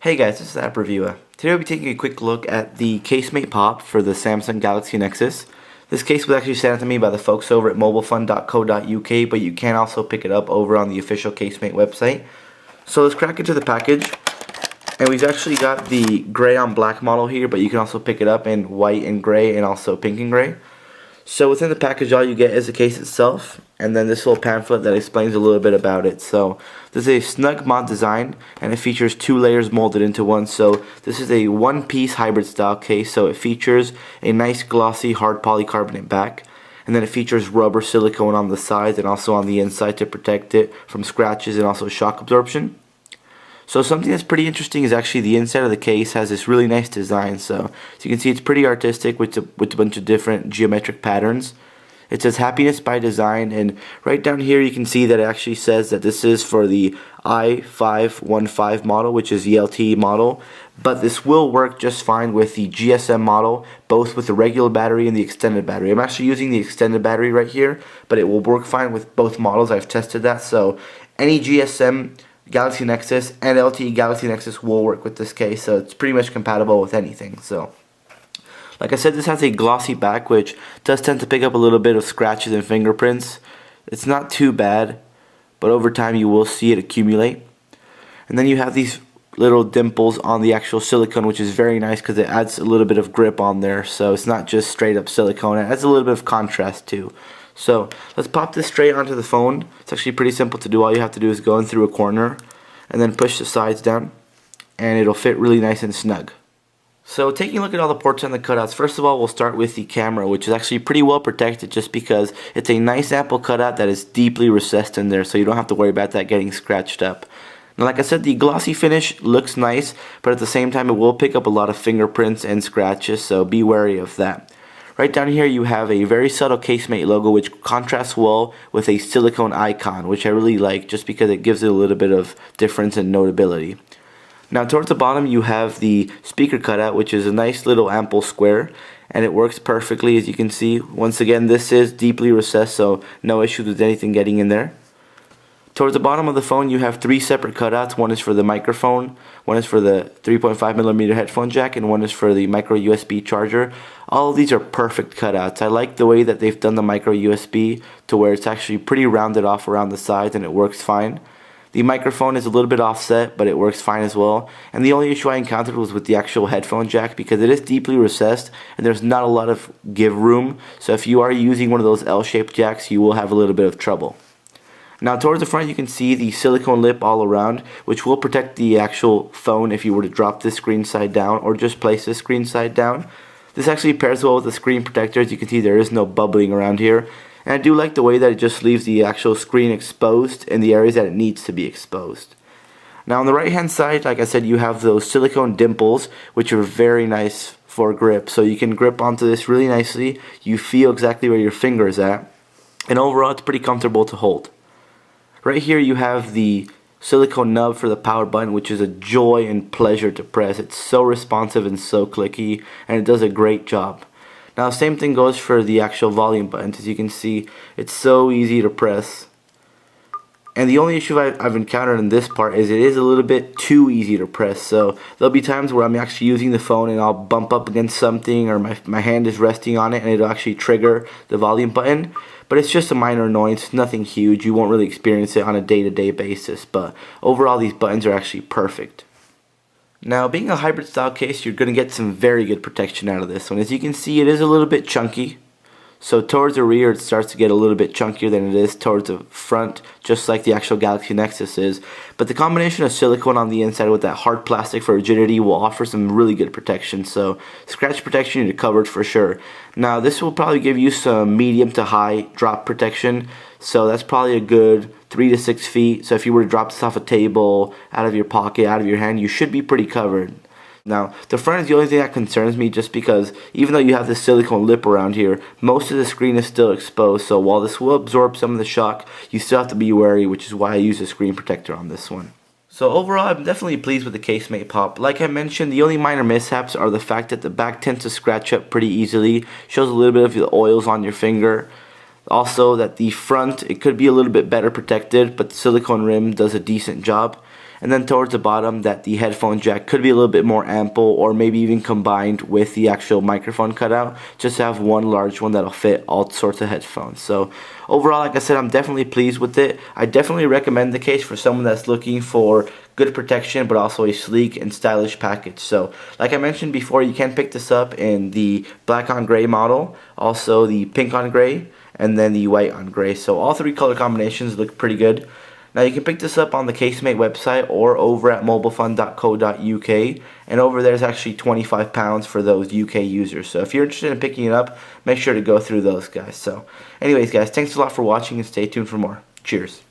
Hey guys, this is App Reviewer. Today we'll be taking a quick look at the casemate pop for the Samsung Galaxy Nexus. This case was actually sent to me by the folks over at MobileFun.co.uk, but you can also pick it up over on the official casemate website. So let's crack into the package. And we've actually got the gray on black model here, but you can also pick it up in white and gray and also pink and gray. So within the package, all you get is the case itself, and then this little pamphlet that explains a little bit about it. So this is a snug mod design, and it features two layers molded into one. So this is a one-piece hybrid style case, so it features a nice glossy hard polycarbonate back, and then it features rubber silicone on the sides and also on the inside to protect it from scratches and also shock absorption. So something that's pretty interesting is actually the inside of the case has this really nice design. So as you can see, it's pretty artistic with a bunch of different geometric patterns. It says happiness by design, and right down here you can see that it actually says that this is for the i515 model, which is the LTE model, but this will work just fine with the GSM model, both with the regular battery and the extended battery. I'm actually using the extended battery right here, but it will work fine with both models. I've tested that, so any GSM Galaxy Nexus and LTE Galaxy Nexus will work with this case, so it's pretty much compatible with anything. So like I said, this has a glossy back, which does tend to pick up a little bit of scratches and fingerprints. It's not too bad, but over time you will see it accumulate. And then you have these little dimples on the actual silicone, which is very nice because it adds a little bit of grip on there. So it's not just straight up silicone, it adds a little bit of contrast too. So let's pop this straight onto the phone. It's actually pretty simple to do. All you have to do is go in through a corner and then push the sides down, and it'll fit really nice and snug. So taking a look at all the ports and the cutouts, first of all we'll start with the camera, which is actually pretty well protected just because it's a nice ample cutout that is deeply recessed in there, so you don't have to worry about that getting scratched up. Now, like I said, the glossy finish looks nice, but at the same time it will pick up a lot of fingerprints and scratches, so be wary of that. Right down here you have a very subtle casemate logo, which contrasts well with a silicone icon, which I really like just because it gives it a little bit of difference and notability. Now towards the bottom you have the speaker cutout, which is a nice little ample square, and it works perfectly, as you can see. Once again, this is deeply recessed, so no issues with anything getting in there. Towards the bottom of the phone you have three separate cutouts. One is for the microphone, one is for the 3.5mm headphone jack, and one is for the micro USB charger. All of these are perfect cutouts. I like the way that they've done the micro USB to where it's actually pretty rounded off around the sides and it works fine. The microphone is a little bit offset, but it works fine as well. And the only issue I encountered was with the actual headphone jack, because it is deeply recessed and there's not a lot of give room. So if you are using one of those L-shaped jacks, you will have a little bit of trouble. Now towards the front you can see the silicone lip all around, which will protect the actual phone if you were to drop this screen side down or just place this screen side down. This actually pairs well with the screen protector. As you can see, there is no bubbling around here. And I do like the way that it just leaves the actual screen exposed in the areas that it needs to be exposed. Now on the right hand side, like I said, you have those silicone dimples, which are very nice for grip. So you can grip onto this really nicely. You feel exactly where your finger is at. And overall it's pretty comfortable to hold. Right here you have the silicone nub for the power button, which is a joy and pleasure to press. It's so responsive and so clicky, and it does a great job. Now same thing goes for the actual volume buttons. As you can see, it's so easy to press. And the only issue I've encountered in this part is it is a little bit too easy to press. So there'll be times where I'm actually using the phone and I'll bump up against something, or my hand is resting on it and it'll actually trigger the volume button. But it's just a minor annoyance, nothing huge. You won't really experience it on a day-to-day basis, but overall these buttons are actually perfect. Now, being a hybrid style case, you're going to get some very good protection out of this one. As you can see, it is a little bit chunky. So towards the rear it starts to get a little bit chunkier than it is towards the front, just like the actual Galaxy Nexus is. But the combination of silicone on the inside with that hard plastic for rigidity will offer some really good protection. So scratch protection you're covered for sure. Now this will probably give you some medium to high drop protection. So that's probably a good 3 to 6 feet. So if you were to drop this off a table, out of your pocket, out of your hand, you should be pretty covered. Now, the front is the only thing that concerns me, just because even though you have this silicone lip around here, most of the screen is still exposed. So while this will absorb some of the shock, you still have to be wary, which is why I use a screen protector on this one. So overall, I'm definitely pleased with the casemate pop. Like I mentioned, the only minor mishaps are the fact that the back tends to scratch up pretty easily, shows a little bit of the oils on your finger. Also that the front, it could be a little bit better protected, but the silicone rim does a decent job. and then towards the bottom that the headphone jack could be a little bit more ample, or maybe even combined with the actual microphone cutout, just to have one large one that'll fit all sorts of headphones. So overall, like I said, I'm definitely pleased with it. I definitely recommend the case for someone that's looking for good protection but also a sleek and stylish package. So like I mentioned before, you can pick this up in the black on gray model, also the pink on gray, and then the white on gray. So all three color combinations look pretty good. Now you can pick this up on the Casemate website or over at MobileFun.co.uk, and over there is actually £25 for those UK users. So if you're interested in picking it up, make sure to go through those guys. So anyways guys, thanks a lot for watching and stay tuned for more. Cheers.